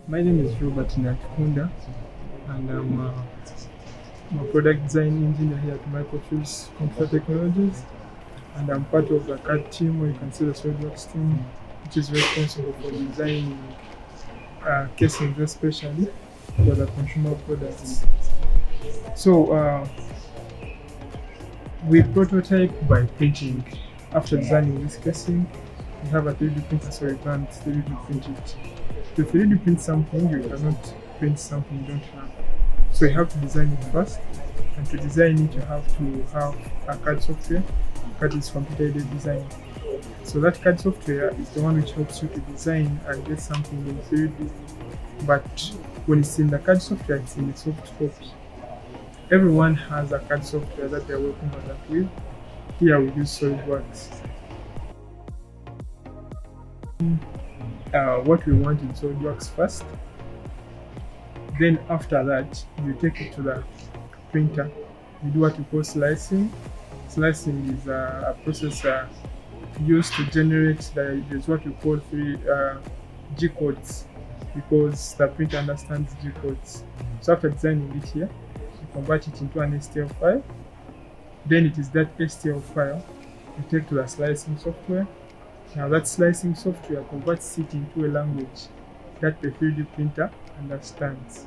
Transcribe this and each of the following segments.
My name is Robert Natukunda, and I'm a product design engineer here at Microfuse Computer Technologies, and I'm part of the CAD team, or you can see the SolidWorks team, which is responsible for designing casings, especially for the consumer products. So we prototype by printing. After designing this casing, we have a 3D printer, so we can't 3D print it. To 3D print something, you cannot print something you don't have. So you have to design it first, and to design it, you have to have a CAD software. CAD is computer aided design. So that CAD software is the one which helps you to design and get something in 3D. But when it's in the CAD software, it's in a soft copy. Everyone has a CAD software that they're working on that with. Here we use SolidWorks. What we want in SolidWorks first. Then after that, you take it to the printer. You do what we call slicing. Slicing is a process used to generate is what we call G codes, because the printer understands G codes. So after designing it here, you convert it into an STL file. Then it is that STL file you take to the slicing software. Now that slicing software converts it into a language that the 3D printer understands.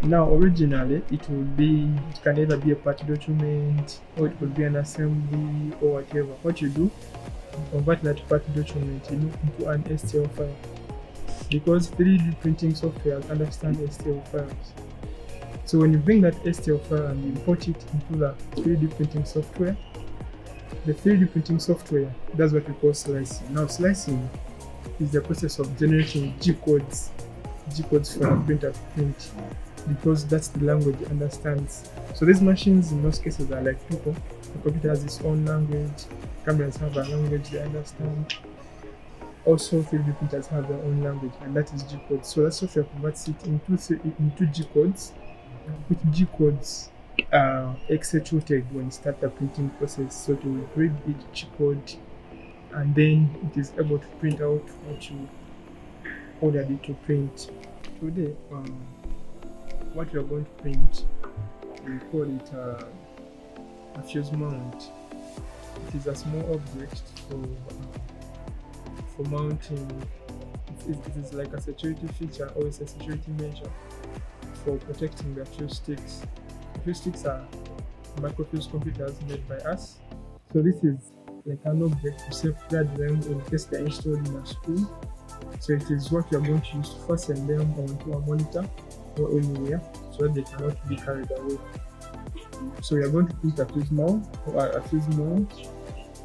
Now originally it can either be a part document, or it could be an assembly, or whatever. What you do, you convert that part document into an STL file, because 3D printing software understands STL files. So when you bring that STL file and import it into the 3D printing software, the 3D printing software does what we call slicing. Now slicing is the process of generating G codes for the printer to print, because that's the language it understands. So these machines in most cases are like people. The computer has its own language, cameras have a language they understand. Also 3D printers have their own language, and that is G codes. So that software converts it into G codes, which G codes are executed when you start the printing process. So to read each code, and then it is able to print out what you ordered it to print. Today, what we are going to print, we call it a fuse mount. It is a small object for mounting. It is like a security feature, or it's a security measure for protecting the fuse sticks. The fuse sticks are microfuse computers made by us. So this is like an object to safeguard them in case they're installed in a school. So it is what you're going to use to fasten them onto a monitor or anywhere, so that they cannot be carried away. So we are going to put a fuse mount,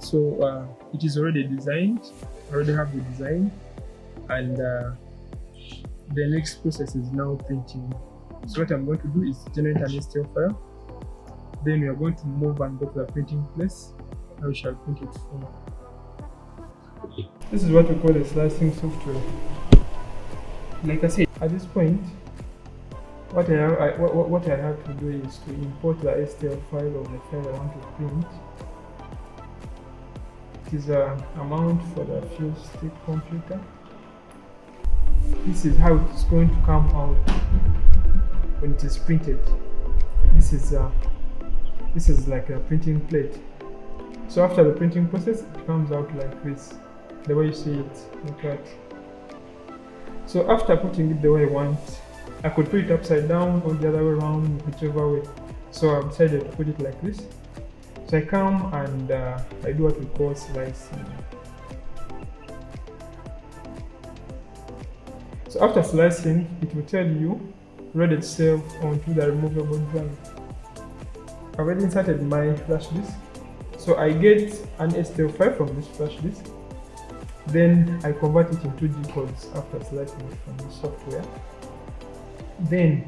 So it is already designed. I already have the design, and the next process is now printing. So what I'm going to do is generate an STL file. Then we are going to move and go to the printing place, and we shall print it from. This is what we call the slicing software. Like I said, at this point, what I have to do is to import the STL file of the file I want to print. It is a mount for the fuse stick computer. This is how it is going to come out when it is printed. This is like a printing plate. So after the printing process, it comes out like this, the way you see it, like that. So after putting it the way I want, I could put it upside down or the other way around, whichever way. So I've decided to put it like this. So I come and I do what we call slicing. So after slicing, it will tell you ready to save onto the removable drive. I've already inserted my flash disk. So I get an STL file from this flash disk. Then I convert it into G codes after slicing it from the software. Then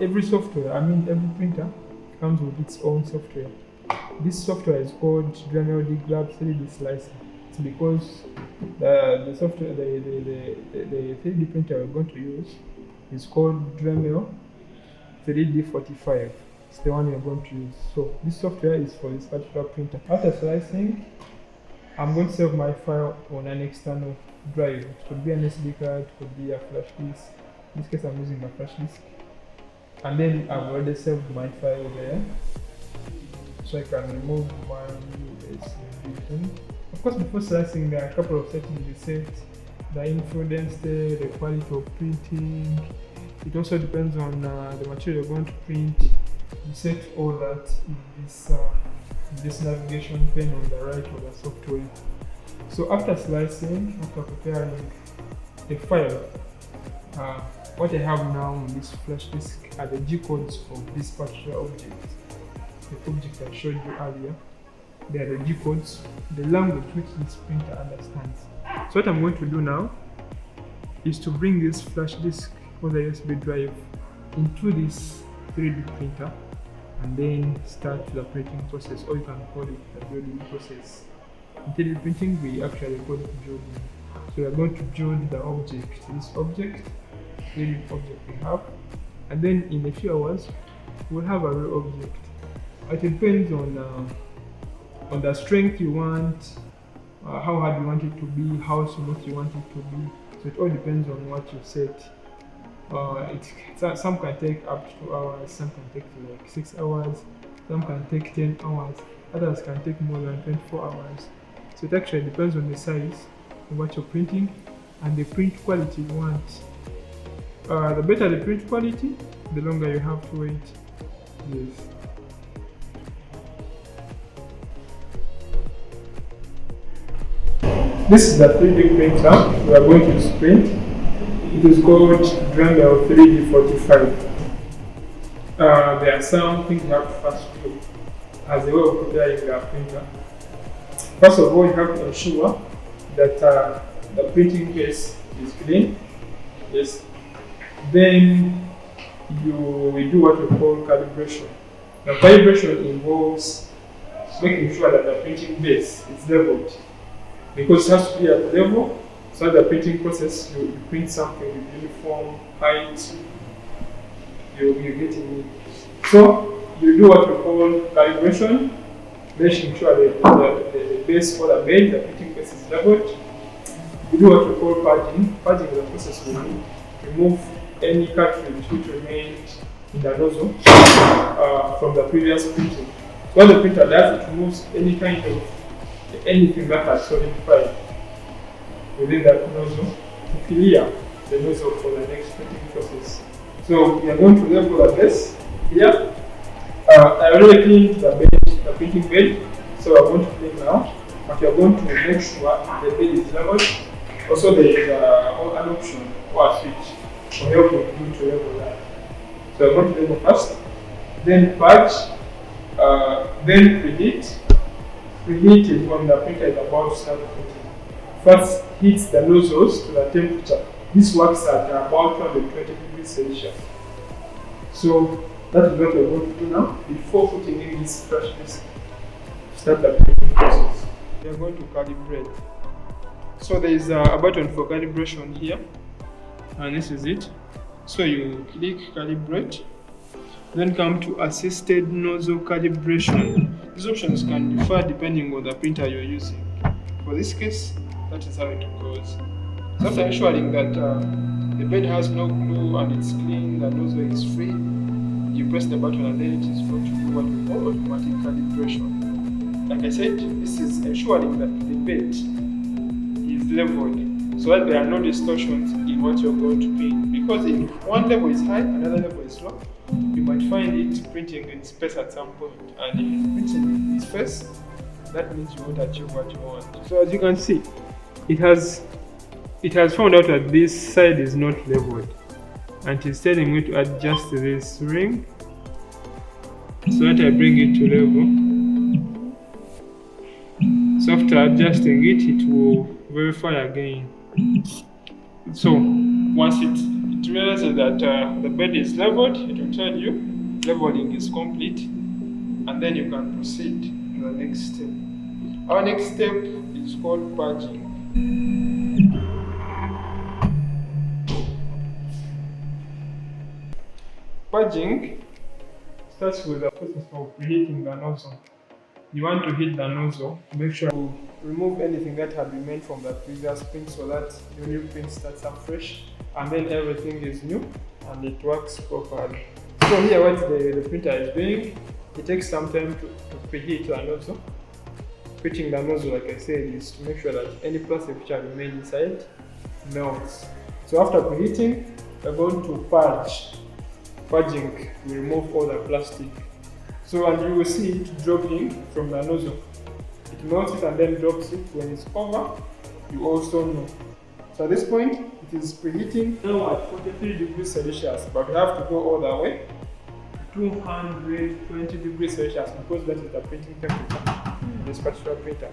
every printer comes with its own software. This software is called Dremel DGlab 3D Slicer. It's because the software, the 3D printer we're going to use is called Dremel 3D45. It's the one we're going to use. So this software is for this particular printer. After slicing, I'm going to save my file on an external drive. It could be an SD card, it could be a flash disk. In this case, I'm using my flash disk. And then I've already saved my file there. So I can remove my USB pin. Of course, before slicing, there are a couple of settings you set. The influence there, the quality of printing. It also depends on the material you're going to print. You set all that in this navigation pane on the right of the software. So after slicing, after preparing the file, what I have now on this flash disk are the G codes of this particular object. The object I showed you earlier. They are the G codes, the language which this printer understands. So what I'm going to do now is to bring this flash disk or the USB drive into this 3D printer and then start the printing process, or you can call it the building process. In 3D printing, we actually call it building. So we are going to build the object, this object, 3D object we have, and then in a few hours, we'll have a real object. It depends on the strength you want, how hard you want it to be, how smooth you want it to be. So it all depends on what you set. Some can take up to 2 hours, some can take like 6 hours, some can take 10 hours, others can take more than 24 hours. So it actually depends on the size of what you're printing and the print quality you want. The better the print quality, the longer you have to wait. Yes. This is the 3D printer we are going to use to print. It is called Dremel 3D45. There are some things you have to first do as a way of preparing the printer. First of all, you have to ensure that the printing case is clean. Yes. Then you will do what we call calibration. Now, calibration involves making sure that the printing base is leveled, because it has to be at level. So the printing process, you print something with uniform height, you're getting it. So you do what we call calibration, making sure that the base or the bed, the printing base is leveled. You do what we call purging. Purging is a process where you remove any cartridge which remained in the nozzle from the previous printing. So what the printer does, it removes any kind of anything that has solidified within that nozzle to clear the nozzle for the next printing process. So we are going to level the base here. I already cleaned the printing bed, so I'm going to clean now. But we are going to make sure the bed is leveled. Also, there is an option or a switch for helping you to level that. So I'm going to level first, then purge, then preheat. Preheat is when the printer is about to start printing. First, heat the nozzles to the temperature. This works at about 220 degrees Celsius. So that is what we are going to do now before putting in this flash disk. Start the printing process. We are going to calibrate. So there is a button for calibration here, and this is it. So you click calibrate, then come to assisted nozzle calibration. These options can differ depending on the printer you're using. For this case, that is how it goes. So after ensuring that the bed has no glue and it's clean, the nozzle is free, you press the button and then it is going to do what we call automatic calibration. Like I said, this is ensuring that the bed is leveled so that there are no distortions in what you're going to print. Because if one level is high, another level is low, you might find it printing in space at some point. And if it's printing in space, that means you won't achieve what you want. So as you can see, it has found out that this side is not leveled, and it's telling me to adjust this ring so that I bring it to level. So after adjusting it, it will verify again. So once it realizes that the bed is leveled, it will tell you leveling is complete, and then you can proceed to the next step. Our next step is called purging. Purging starts with the process of preheating the nozzle. you want to hit the nozzle to make sure you remove anything that had remained from the previous print so that your new print starts up fresh and then everything is new and it works properly. So here what the printer is doing, it takes some time to preheat the nozzle. Preheating the nozzle, like I said, is to make sure that any plastic which has remained inside melts. So after preheating, we're going to purge. Purging will remove all the plastic. So, and you will see it dropping from the nozzle. It melts it and then drops it. When it's over, you also know. So at this point, it is preheating now at 43 degrees Celsius, but we have to go all the way to 220 degrees Celsius because that is the printing temperature in this particular printer.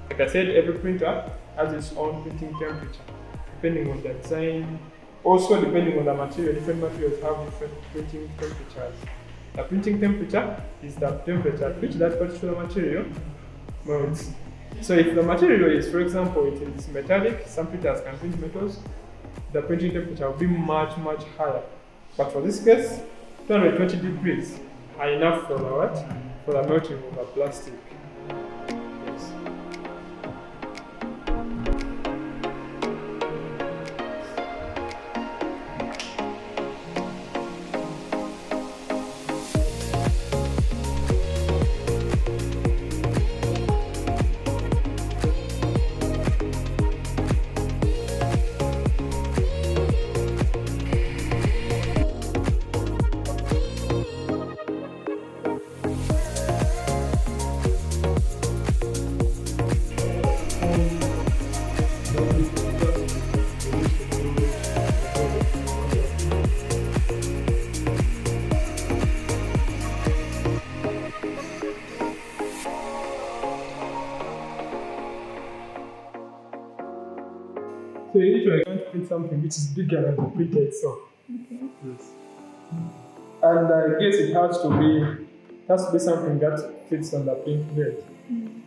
Like I said, every printer has its own printing temperature, depending on the design. Also, depending on the material, different materials have different printing temperatures. The printing temperature is the temperature at which that particular material melts. So if the material is, for example, it is metallic, some printers can print metals, the printing temperature will be much higher. But for this case, 220 degrees are enough for the what? For the melting of the plastic. Yes. So you need to print something which is bigger than the printer itself. Okay. Yes. And I guess it has to be something that fits on the print bed. Mm.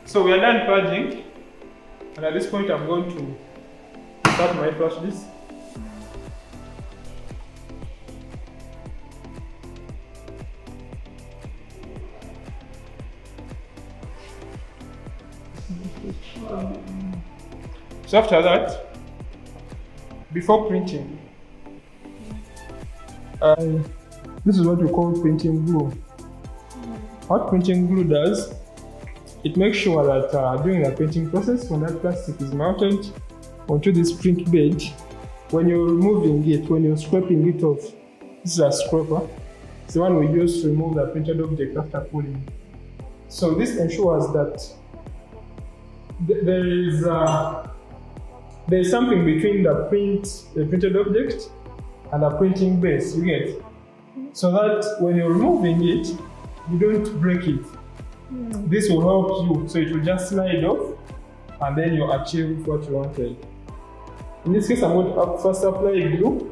So we are done purging, and at this point I'm going to start my flash disk. So after that, before printing, this is what we call printing glue. What printing glue does, it makes sure that during the printing process, when that plastic is mounted onto this print bed, when you're removing it, when you're scraping it off, this is a scraper. It's the one we use to remove the printed object after pulling. So this ensures that there is something between the printed object and the printing base, you get? So that when you're removing it, you don't break it. This will help you, so it will just slide off and then you achieve what you wanted. In this case, I'm going to first apply glue.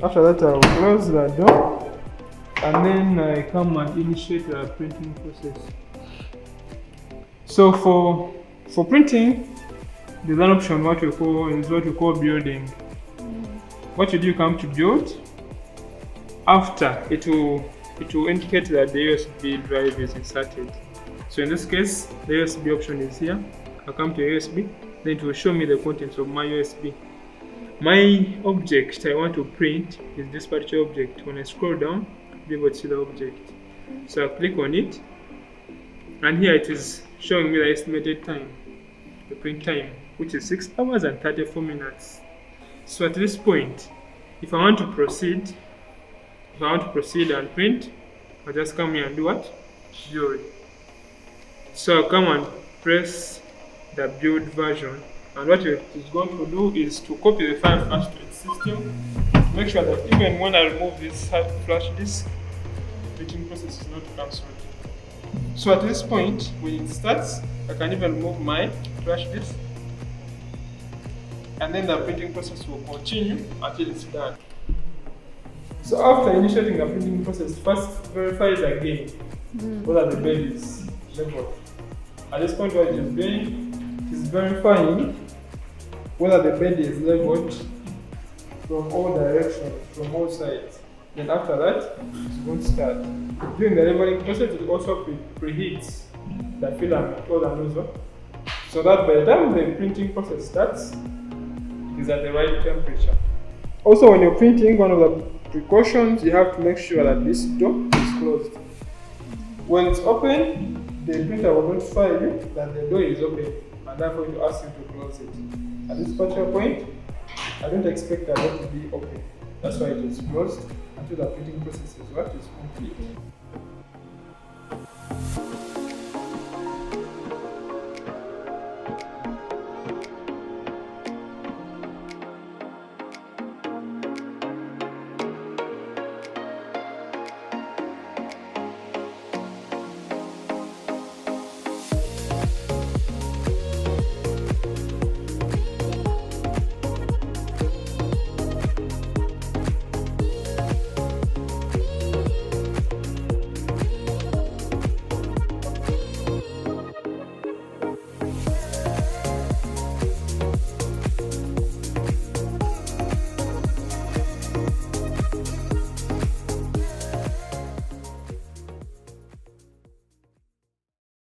After that, I will close the door and then I come and initiate the printing process. So for printing, there's an option what we call building. What you do, you come to build. After it will indicate that the USB drive is inserted. So in this case, the USB option is here. I come to USB, then it will show me the contents of my USB. My object I want to print is this particular object. When I scroll down, I'll be able to see the object. So I click on it, and here it is showing me the estimated time, the print time, which is 6 hours and 34 minutes. So at this point, if I want to proceed and print, I'll just come here and do what? Build. So I'll come and press the build version. And what it is going to do is to copy the file first to its system. Make sure that even when I remove this flash disk, printing process is not cancelled. So at this point, when it starts, I can even move my flash disk, and then the printing process will continue until it's done. So after initiating the printing process, first verify it again whether the bed is leveled. At this point, what it is doing is verifying whether the bed is leveled from all directions, from all sides. Then after that, it's going to start. During the leveling process, it also preheats the filament or the nozzle, so that by the time the printing process starts, it is at the right temperature. Also, when you're printing, one of the precautions, you have to make sure that this door is closed. When it's open, the printer will notify you that the door is open, and therefore it will ask you to close it. At this particular point, I don't expect the door to be open. That's why it is closed until the printing process is complete.